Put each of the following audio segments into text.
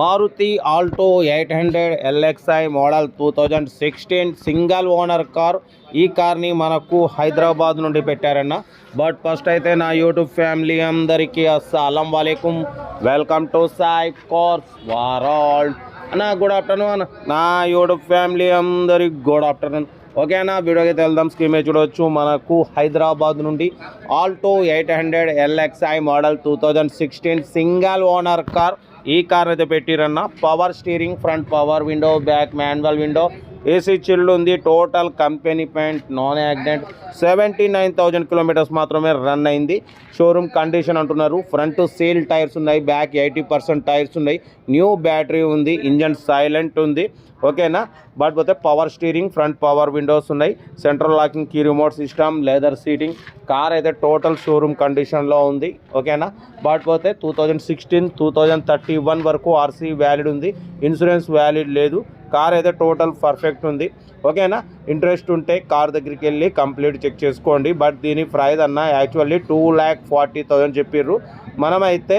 Maruti Alto 800 LXI model 2016 single owner car. ఈ కార్ని మనకు హైదరాబాద్ నుండి పెట్టారన్న. బట్ ఫస్ట్ అయితే నా యూట్యూబ్ ఫ్యామిలీ అందరికీ అస్సలం వాలేకుం, welcome to Sai cars world అన్న. గుడ్ ఆఫ్టర్నూన్ అన్న. నా యూట్యూబ్ ఫ్యామిలీ అందరికి గుడ్ ఆఫ్టర్నూన్. ఓకే అన్న, వీడియోకి వెళ్దాం. స్క్రీన్ మీద చూడవచ్చు, మనకు హైదరాబాద్ నుండి Alto 800 LXI model 2016 single owner car. ఈ కార్ అయితే పెట్టిరన్న. Power steering, front power window, back manual window, AC chilled ఉంది. Total company paint, non accident. 79,000 kilometres మాత్రమే రన్ అయింది. షోరూమ్ కండిషన్ అంటున్నారు. ఫ్రంట్ సీల్ టైర్స్ ఉన్నాయి, బ్యాక్ 80% టైర్స్ ఉన్నాయి. New battery ఉంది, ఇంజన్ సైలెంట్ ఉంది. ఓకేనా. బట్ పోతే power steering, front power windows ఉన్నాయి, central locking key remote system, leather seating. Car అయితే టోటల్ షోరూమ్ కండిషన్లో ఉంది. ఓకేనా. బట్ పోతే 2016 2031 వరకు ఆర్సీ వ్యాలిడ్ ఉంది, ఇన్సూరెన్స్ వ్యాలిడ్ లేదు. కార్ అయితే టోటల్ పర్ఫెక్ట్ ఉంది. ఓకేనా. ఇంట్రెస్ట్ ఉంటే కార్ దగ్గరికి వెళ్ళి కంప్లీట్ చెక్ చేసుకోండి. బట్ దీని ప్రైస్ అన్న యాక్చువల్లీ 2,40,000 చెప్పిర్రు. మనమైతే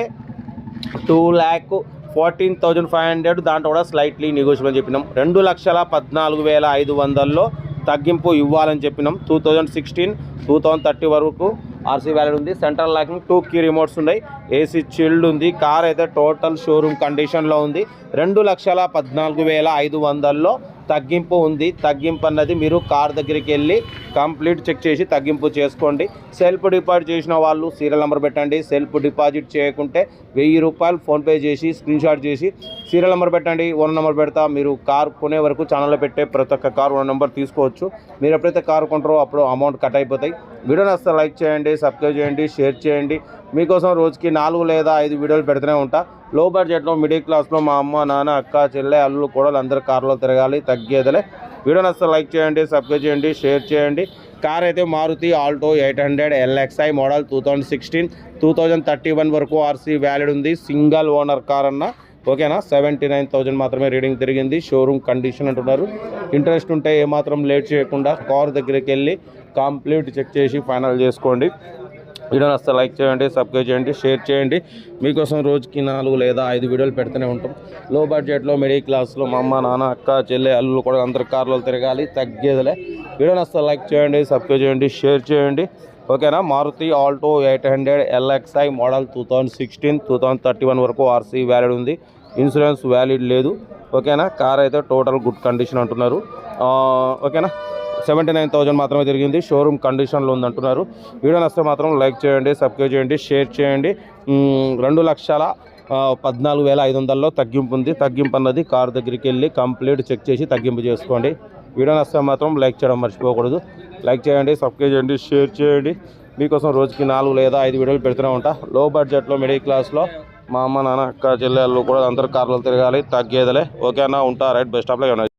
2,14,500, దాంట్లో కూడా స్లైట్లీ నెగోషియబుల్ చెప్పినాం. 2,14,500లో తగ్గింపు ఇవ్వాలని చెప్పినాం. 2016 2030 వరకు ఆర్సీ వ్యాలిడ్ ఉంది. సెంట్రల్ లాకింగ్, 2 కీ రిమోట్స్ ఉన్నాయి, ఏసీ చిల్డ్ ఉంది. కార్ అయితే టోటల్ షోరూమ్ కండిషన్లో ఉంది. 2,14,500లో తగ్గింపు ఉంది. తగ్గింపు అన్నది మీరు కార్ దగ్గరికి వెళ్ళి కంప్లీట్ చెక్ చేసి తగ్గింపు చేసుకోండి. సెల్ఫ్ డిపాజిట్ చేసిన వాళ్ళు సీరియల్ నెంబర్ పెట్టండి. సెల్ఫ్ డిపాజిట్ చేయకుంటే 1,000 రూపాయలు ఫోన్పే చేసి స్క్రీన్షాట్ చేసి సీరియల్ నెంబర్ పెట్టండి. ఓనర్ నెంబర్ పెడతా. మీరు కార్ కొనే వరకు ఛానల్లో పెట్టే ప్రతి ఒక్క కార్ ఓనర్ నెంబర్ తీసుకోవచ్చు. మీరు ఎప్పుడైతే కార్ కొంటారో అప్పుడు అమౌంట్ కట్ అయిపోతాయి. వీడియోని అసలు లైక్ చేయండి, సబ్స్క్రైబ్ చేయండి, షేర్ చేయండి. మీకోసం రోజుకి 4 లేదా 5 వీడియోలు పెడుతూనే ఉంటా. లో బడ్జెట్లో, మిడిల్ క్లాస్లో మా అమ్మ, నాన్న, అక్క, చెల్లె, అల్లు కూడా అందరు కార్లో తిరగాలి, తగ్గేదలే. వీడియోని అసలు లైక్ చేయండి, సబ్స్క్రైబ్ చేయండి, షేర్ చేయండి. కార్ అయితే మారుతి ఆల్టో 800 LXI మోడల్ 2016 2031 వరకు ఆర్సీ వ్యాలిడ్ ఉంది. సింగిల్ ఓనర్ కార్ అన్న. ఓకేనా. 79,000 మాత్రమే రీడింగ్ తిరిగింది. షోరూమ్ కండిషన్ అంటున్నారు. ఇంట్రెస్ట్ ఉంటే ఏమాత్రం లేట్ చేయకుండా కార్ దగ్గరికి వెళ్ళి కంప్లీట్ చెక్ చేసి ఫైనల్ చేసుకోండి. వీడియోని అసలు లైక్ చేయండి, సబ్స్క్రైబ్ చేయండి, షేర్ చేయండి. మీకోసం రోజుకి 4 లేదా 5 వీడియోలు పెడుతూనే ఉంటాం. లో బడ్జెట్లో, మిడిల్ క్లాస్లో మా అమ్మ, నాన్న, అక్క, చెల్లె, అల్లు కూడా అందరు కార్లో తిరగాలి, తగ్గేదిలే. వీడియోని అసలు లైక్ చేయండి, సబ్స్క్రైబ్ చేయండి, షేర్ చేయండి. ఓకేనా. మారుతి ఆల్టో 800 LXI మోడల్ 2016 2031 వరకు ఆర్సీ వ్యాలిడ్ ఉంది, ఇన్సూరెన్స్ వ్యాలిడ్ లేదు. ఓకేనా. కార్ అయితే టోటల్ గుడ్ కండిషన్ అంటున్నారు. ఓకేనా. 79,000 మాత్రమే తిరిగింది. షోరూమ్ కండిషన్లో ఉందంటున్నారు. వీడియో నచ్చితే మాత్రం లైక్ చేయండి, సబ్స్క్రైబ్ చేయండి, షేర్ చేయండి. 2,14,500లో తగ్గింపు ఉంది. తగ్గింపు అన్నది కార్ దగ్గరికి వెళ్ళి కంప్లీట్ చెక్ చేసి తగ్గింపు చేసుకోండి. వీడియో నచ్చితే మాత్రం లైక్ చేయడం మర్చిపోకూడదు. లైక్ చేయండి, సబ్స్క్రైబ్ చేయండి, షేర్ చేయండి. మీకోసం రోజుకి 4 లేదా 5 వీడియోలు పెడుతూనే ఉంటా. లో బడ్జెట్లో, మిడిల్ క్లాస్లో మా అమ్మ, నాన్న, అక్క, చెల్లెళ్ళు కూడా అందరు కార్లో తిరగాలి, తగ్గేదలే. ఓకేనా. ఉంటా. రైట్. Best of luck.